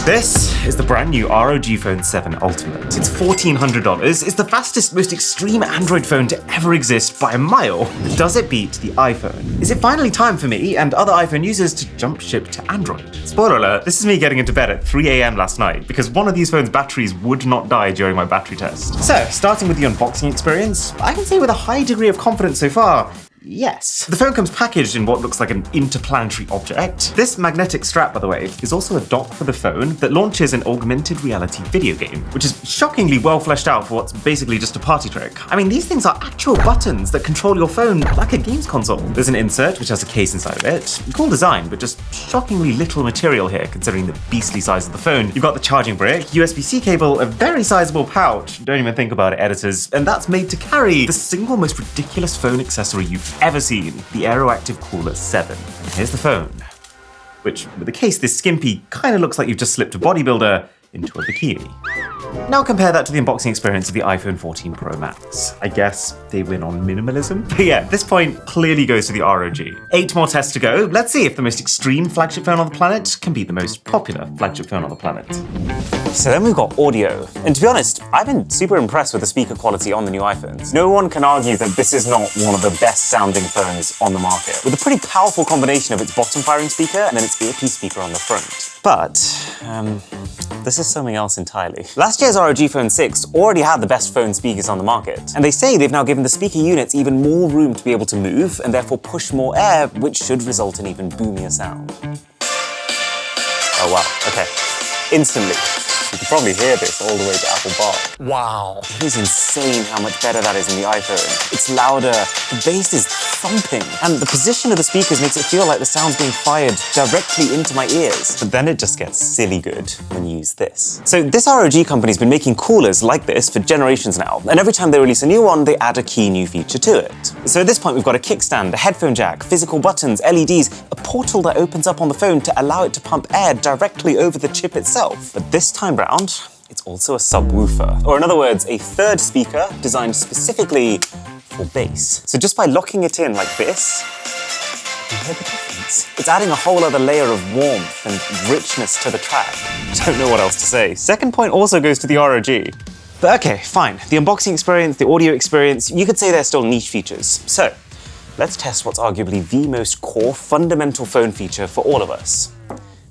This is the brand new ROG Phone 7 Ultimate. It's $1,400. It's the fastest, most extreme Android phone to ever exist by a mile. Does it beat the iPhone? Is it finally time for me and other iPhone users to jump ship to Android? Spoiler alert, this is me getting into bed at 3 a.m. last night because one of these phones' batteries would not die during my battery test. So, starting with the unboxing experience, I can say with a high degree of confidence so far, yes. The phone comes packaged in what looks like an interplanetary object. This magnetic strap, by the way, is also a dock for the phone that launches an augmented reality video game, which is shockingly well fleshed out for what's basically just a party trick. I mean, these things are actual buttons that control your phone like a games console. There's an insert, which has a case inside of it. Cool design, but just shockingly little material here considering the beastly size of the phone. You've got the charging brick, USB-C cable, a very sizable pouch, don't even think about it, editors, and that's made to carry the single most ridiculous phone accessory you've ever seen, the Aeroactive Cooler 7. And here's the phone, which, with the case this skimpy, kind of looks like you've just slipped a bodybuilder into a bikini. Now compare that to the unboxing experience of the iPhone 14 Pro Max. I guess they win on minimalism? But yeah, this point clearly goes to the ROG. 8 more tests to go. Let's see if the most extreme flagship phone on the planet can beat the most popular flagship phone on the planet. So then we've got audio. And to be honest, I've been super impressed with the speaker quality on the new iPhones. No one can argue that this is not one of the best sounding phones on the market, with a pretty powerful combination of its bottom firing speaker and then its earpiece speaker on the front. But, this is something else entirely. Last year's ROG Phone 6 already had the best phone speakers on the market, and they say they've now given the speaker units even more room to be able to move and therefore push more air, which should result in even boomier sound. Oh wow, okay. Instantly. You can probably hear this all the way to Apple Bar. Wow. It is insane how much better that is in the iPhone. It's louder, the bass is thumping, and the position of the speakers makes it feel like the sound's being fired directly into my ears. But then it just gets silly good when you use this. So this ROG company's been making coolers like this for generations now, and every time they release a new one, they add a key new feature to it. So at this point, we've got a kickstand, a headphone jack, physical buttons, LEDs, a portal that opens up on the phone to allow it to pump air directly over the chip itself. But this time round, it's also a subwoofer, or in other words, a third speaker designed specifically for bass. So just by locking it in like this, you hear the difference. It's adding a whole other layer of warmth and richness to the track. Don't know what else to say. Second point also goes to the ROG. But okay, fine. The unboxing experience, the audio experience, you could say they're still niche features. So let's test what's arguably the most core, fundamental phone feature for all of us.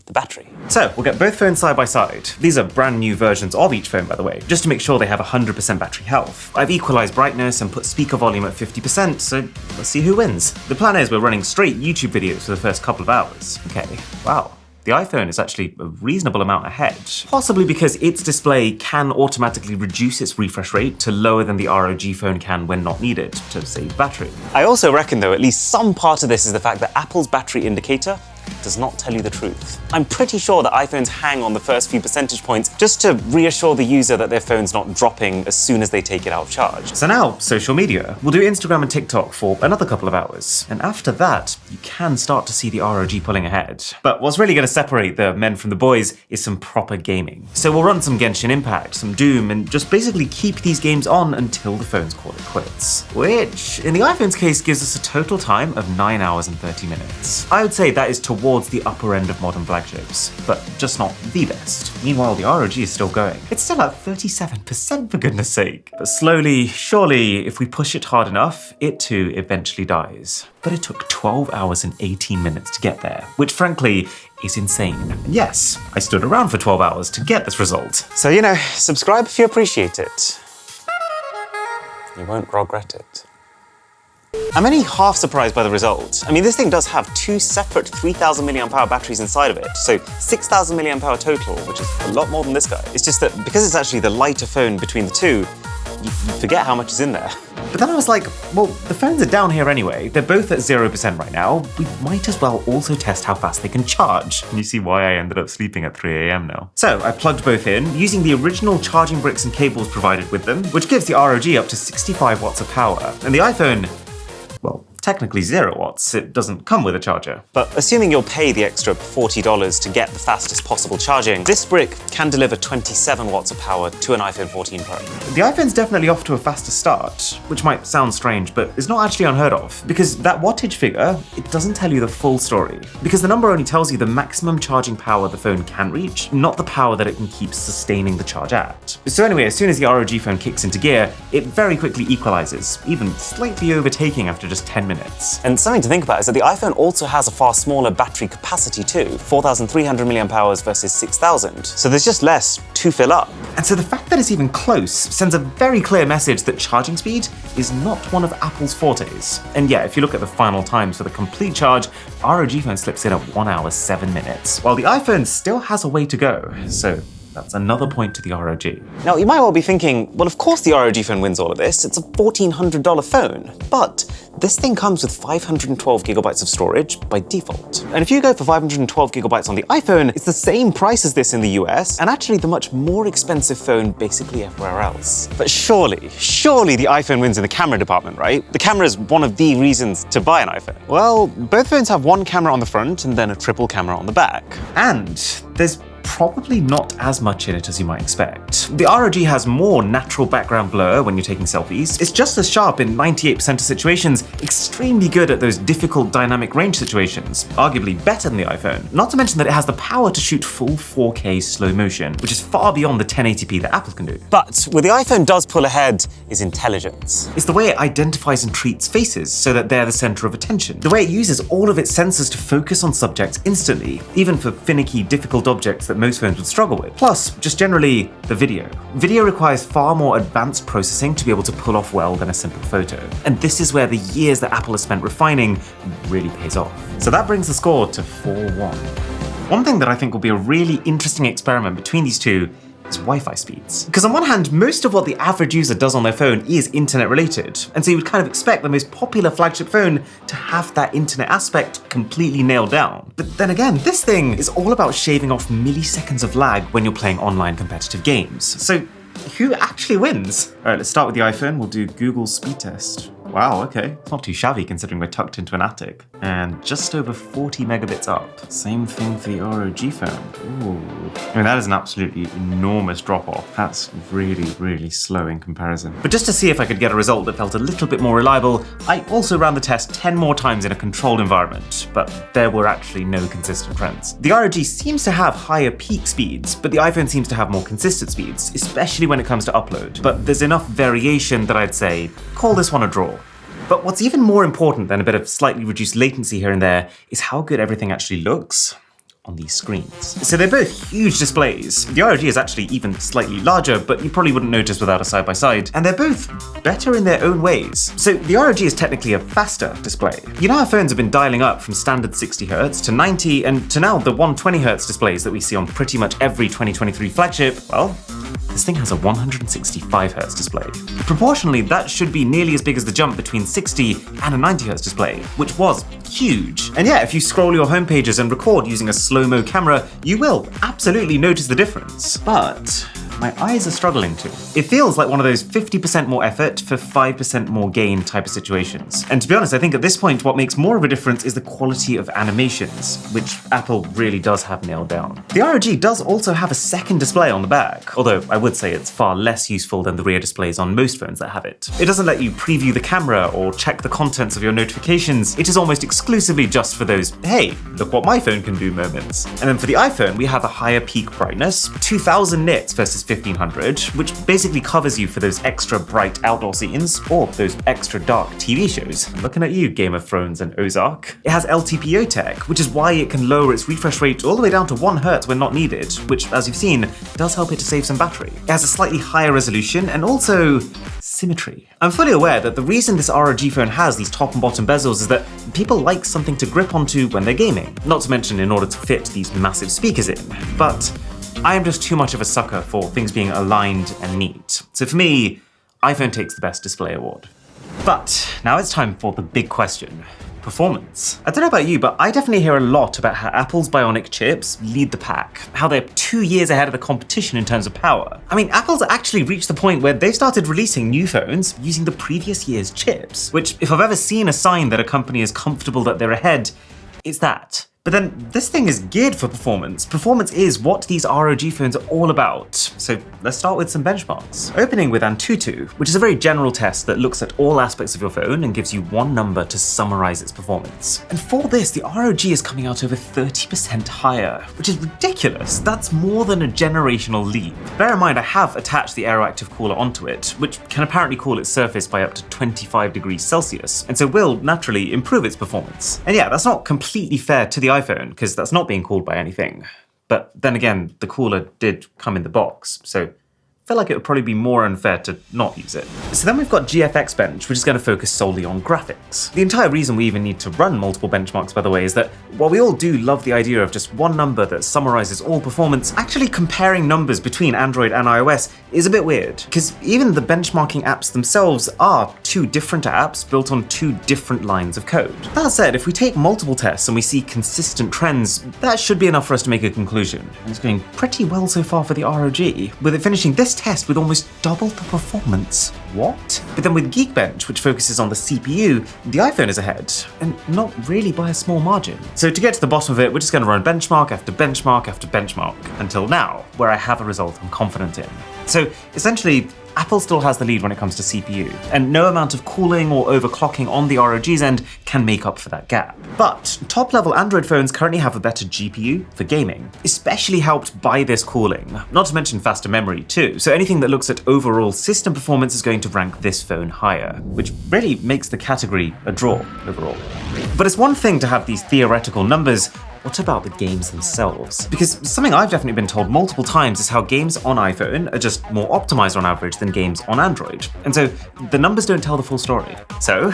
The battery. So we'll get both phones side by side. These are brand new versions of each phone, by the way, just to make sure they have 100% battery health. I've equalized brightness and put speaker volume at 50%, so let's see who wins. The plan is we're running straight YouTube videos for the first couple of hours. Okay, wow. The iPhone is actually a reasonable amount ahead, possibly because its display can automatically reduce its refresh rate to lower than the ROG phone can when not needed to save battery. I also reckon though at least some part of this is the fact that Apple's battery indicator does not tell you the truth. I'm pretty sure that iPhones hang on the first few percentage points just to reassure the user that their phone's not dropping as soon as they take it out of charge. So now, social media. We'll do Instagram and TikTok for another couple of hours. And after that, you can start to see the ROG pulling ahead. But what's really gonna separate the men from the boys is some proper gaming. So we'll run some Genshin Impact, some Doom, and just basically keep these games on until the phones call it quits. Which, in the iPhone's case, gives us a total time of 9 hours and 30 minutes. I would say that is towards the upper end of modern flagships, but just not the best. Meanwhile, the ROG is still going. It's still at 37% for goodness sake. But slowly, surely, if we push it hard enough, it too eventually dies. But it took 12 hours and 18 minutes to get there, which frankly is insane. And yes, I stood around for 12 hours to get this result. So, you know, subscribe if you appreciate it. You won't regret it. I'm only half surprised by the result. I mean, this thing does have 2 separate 3000 mAh batteries inside of it, so 6000 mAh total, which is a lot more than this guy. It's just that because it's actually the lighter phone between the two, you forget how much is in there. But then I was like, well, the phones are down here anyway. They're both at 0% right now. We might as well also test how fast they can charge. And you see why I ended up sleeping at 3 a.m. now. So I plugged both in using the original charging bricks and cables provided with them, which gives the ROG up to 65 watts of power. And the iPhone, well, technically 0 watts. It doesn't come with a charger. But assuming you'll pay the extra $40 to get the fastest possible charging, this brick can deliver 27 watts of power to an iPhone 14 Pro. The iPhone's definitely off to a faster start, which might sound strange, but is not actually unheard of, because that wattage figure, it doesn't tell you the full story. Because the number only tells you the maximum charging power the phone can reach, not the power that it can keep sustaining the charge at. So anyway, as soon as the ROG Phone kicks into gear, it very quickly equalizes, even slightly overtaking after just 10 minutes. And something to think about is that the iPhone also has a far smaller battery capacity too, 4,300 mAh versus 6,000. So there's just less to fill up. And so the fact that it's even close sends a very clear message that charging speed is not one of Apple's fortes. And yeah, if you look at the final times for the complete charge, ROG Phone slips in at 1 hour 7 minutes, while the iPhone still has a way to go. So that's another point to the ROG. Now, you might well be thinking, well, of course the ROG Phone wins all of this. It's a $1,400 phone. But this thing comes with 512 gigabytes of storage by default. And if you go for 512 gigabytes on the iPhone, it's the same price as this in the US, and actually the much more expensive phone basically everywhere else. But surely the iPhone wins in the camera department, right? The camera is one of the reasons to buy an iPhone. Well, both phones have one camera on the front and then a triple camera on the back. And there's probably not as much in it as you might expect. The ROG has more natural background blur when you're taking selfies. It's just as sharp in 98% of situations, extremely good at those difficult dynamic range situations, arguably better than the iPhone. Not to mention that it has the power to shoot full 4K slow motion, which is far beyond the 1080p that Apple can do. But where the iPhone does pull ahead is intelligence. It's the way it identifies and treats faces so that they're the center of attention. The way it uses all of its sensors to focus on subjects instantly, even for finicky, difficult objects that most phones would struggle with. Plus, just generally, the video. Video requires far more advanced processing to be able to pull off well than a simple photo. And this is where the years that Apple has spent refining really pays off. So that brings the score to 4-1. One thing that I think will be a really interesting experiment between these two is Wi-Fi speeds. Because on one hand, most of what the average user does on their phone is internet related, and so you would kind of expect the most popular flagship phone to have that internet aspect completely nailed down. But then again, this thing is all about shaving off milliseconds of lag when you're playing online competitive games. So who actually wins? All right, let's start with the iPhone. We'll do Google's speed test. Wow, okay. It's not too shabby considering we're tucked into an attic. And just over 40 megabits up. Same thing for the ROG phone. Ooh. I mean, that is an absolutely enormous drop-off. That's really, really slow in comparison. But just to see if I could get a result that felt a little bit more reliable, I also ran the test 10 more times in a controlled environment, but there were actually no consistent trends. The ROG seems to have higher peak speeds, but the iPhone seems to have more consistent speeds, especially when it comes to upload. But there's enough variation that I'd say, call this one a draw. But what's even more important than a bit of slightly reduced latency here and there is how good everything actually looks on these screens. So they're both huge displays. The ROG is actually even slightly larger, but you probably wouldn't notice without a side-by-side. And they're both better in their own ways. So the ROG is technically a faster display. You know how phones have been dialing up from standard 60Hz to 90 and to now the 120Hz displays that we see on pretty much every 2023 flagship? Well, this thing has a 165Hz display. Proportionally, that should be nearly as big as the jump between 60 and a 90Hz display, which was huge. And yeah, if you scroll your home pages and record using a slow-mo camera, you will absolutely notice the difference. But my eyes are struggling to. It feels like one of those 50% more effort for 5% more gain type of situations. And to be honest, I think at this point what makes more of a difference is the quality of animations, which Apple really does have nailed down. The ROG does also have a second display on the back, although I would say it's far less useful than the rear displays on most phones that have it. It doesn't let you preview the camera or check the contents of your notifications. It is almost exclusively just for those, hey, look what my phone can do moments. And then for the iPhone, we have a higher peak brightness, 2000 nits versus 1500, which basically covers you for those extra bright outdoor scenes or those extra dark TV shows. I'm looking at you, Game of Thrones and Ozark. It has LTPO tech, which is why it can lower its refresh rate all the way down to 1 Hz when not needed, which, as you've seen, does help it to save some battery. It has a slightly higher resolution and also symmetry. I'm fully aware that the reason this ROG phone has these top and bottom bezels is that people like something to grip onto when they're gaming, not to mention in order to fit these massive speakers in. But I am just too much of a sucker for things being aligned and neat. So for me, iPhone takes the Best Display award. But now it's time for the big question. performance. I don't know about you, but I definitely hear a lot about how Apple's Bionic chips lead the pack, how they're 2 years ahead of the competition in terms of power. I mean, Apple's actually reached the point where they've started releasing new phones using the previous year's chips, which if I've ever seen a sign that a company is comfortable that they're ahead, it's that. But then this thing is geared for performance. Performance is what these ROG phones are all about. So let's start with some benchmarks. Opening with Antutu, which is a very general test that looks at all aspects of your phone and gives you one number to summarize its performance. And for this, the ROG is coming out over 30% higher, which is ridiculous. That's more than a generational leap. Bear in mind, I have attached the Aeroactive cooler onto it, which can apparently cool its surface by up to 25 degrees Celsius, and so will naturally improve its performance. And yeah, that's not completely fair to the iPhone, because that's not being cooled by anything. But then again, the cooler did come in the box, so I feel like it would probably be more unfair to not use it. So then we've got GFX Bench, which is going to focus solely on graphics. The entire reason we even need to run multiple benchmarks, by the way, is that while we all do love the idea of just one number that summarizes all performance, actually comparing numbers between Android and iOS is a bit weird, because even the benchmarking apps themselves are two different apps built on two different lines of code. That said, if we take multiple tests and we see consistent trends, that should be enough for us to make a conclusion. And it's going pretty well so far for the ROG, with it finishing this test with almost double the performance. What? But then with Geekbench, which focuses on the CPU, the iPhone is ahead, and not really by a small margin. So to get to the bottom of it, we're just going to run benchmark after benchmark after benchmark, until now, where I have a result I'm confident in. So essentially, Apple still has the lead when it comes to CPU, and no amount of cooling or overclocking on the ROG's end can make up for that gap. But top-level Android phones currently have a better GPU for gaming, especially helped by this cooling, not to mention faster memory too, so anything that looks at overall system performance is going to rank this phone higher, which really makes the category a draw overall. But it's one thing to have these theoretical numbers. What about the games themselves? Because something I've definitely been told multiple times is how games on iPhone are just more optimized on average than games on Android. And so the numbers don't tell the full story. So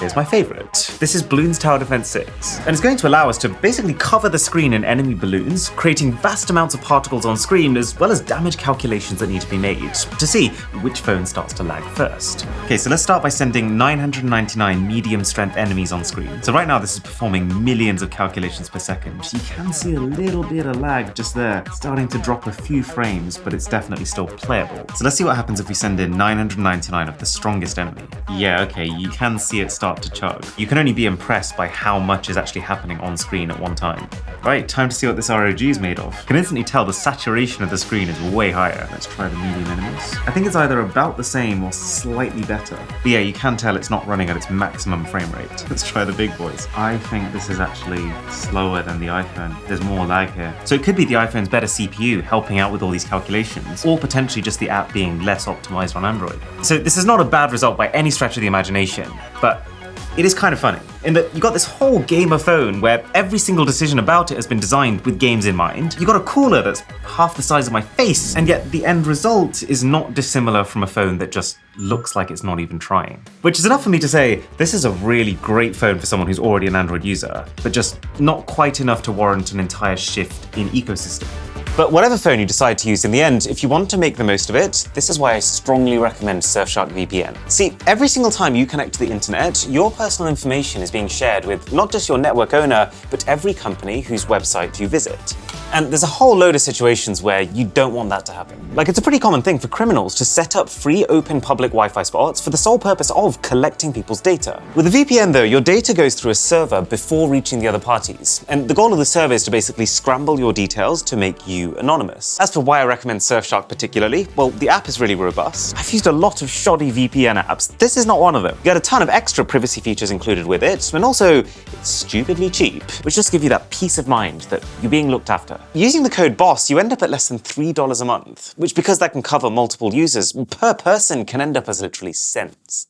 here's my favorite. This is Bloons Tower Defense 6. And it's going to allow us to basically cover the screen in enemy balloons, creating vast amounts of particles on screen, as well as damage calculations that need to be made to see which phone starts to lag first. Okay, so let's start by sending 999 medium strength enemies on screen. So right now this is performing millions of calculations per second. You can see a little bit of lag just there, starting to drop a few frames, but it's definitely still playable. So let's see what happens if we send in 999 of the strongest enemy. Yeah, okay, you can see it start to chug. You can only be impressed by how much is actually happening on screen at one time. Right, time to see what this ROG is made of. You can instantly tell the saturation of the screen is way higher. Let's try the medium enemies. I think it's either about the same or slightly better. But yeah, you can tell it's not running at its maximum frame rate. Let's try the big boys. I think this is actually slower than the iPhone. There's more lag here. So it could be the iPhone's better CPU helping out with all these calculations, or potentially just the app being less optimized on Android. So this is not a bad result by any stretch of the imagination, but it is kind of funny in that you got this whole gamer phone where every single decision about it has been designed with games in mind. You got a cooler that's half the size of my face, and yet the end result is not dissimilar from a phone that just looks like it's not even trying. Which is enough for me to say, this is a really great phone for someone who's already an Android user, but just not quite enough to warrant an entire shift in ecosystem. But whatever phone you decide to use in the end, if you want to make the most of it, this is why I strongly recommend Surfshark VPN. See, every single time you connect to the internet, your personal information is being shared with not just your network owner, but every company whose website you visit. And there's a whole load of situations where you don't want that to happen. Like, it's a pretty common thing for criminals to set up free open public Wi-Fi spots for the sole purpose of collecting people's data. With a VPN though, your data goes through a server before reaching the other parties. And the goal of the server is to basically scramble your details to make you anonymous. As for why I recommend Surfshark particularly, well, the app is really robust. I've used a lot of shoddy VPN apps. This is not one of them. You get a ton of extra privacy features included with it, and also it's stupidly cheap, which just give you that peace of mind that you're being looked after. Using the code BOSS, you end up at less than $3 a month, which because that can cover multiple users, per person can end up as literally cents.